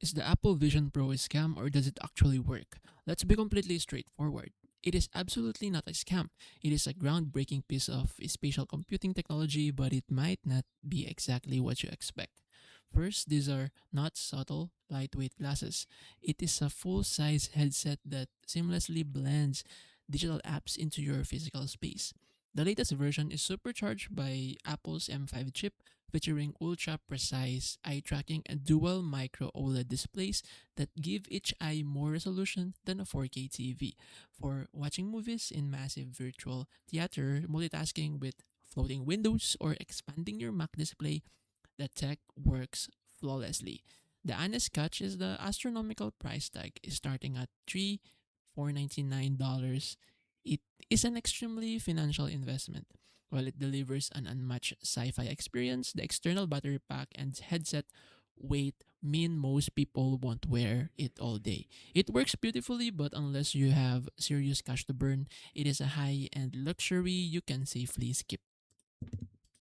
Is the Apple Vision Pro a scam or does it actually work? Let's be completely straightforward. It is absolutely not a scam. It is a groundbreaking piece of spatial computing technology, but it might not be exactly what you expect. First, these are not subtle, lightweight glasses. It is a full size headset that seamlessly blends digital apps into your physical space. The latest version is supercharged by Apple's M5 chip, featuring ultra precise eye tracking and dual micro OLED displays that give each eye more resolution than a 4K TV. For watching movies in massive virtual theater, multitasking with floating windows, or expanding your Mac display, the tech works flawlessly. The honest catch is the astronomical price tag is starting at $3,499. It is an extremely financial investment. While it delivers an unmatched sci-fi experience, the external battery pack and headset weight mean most people won't wear it all day. It works beautifully, but unless you have serious cash to burn, it is a high-end luxury you can safely skip.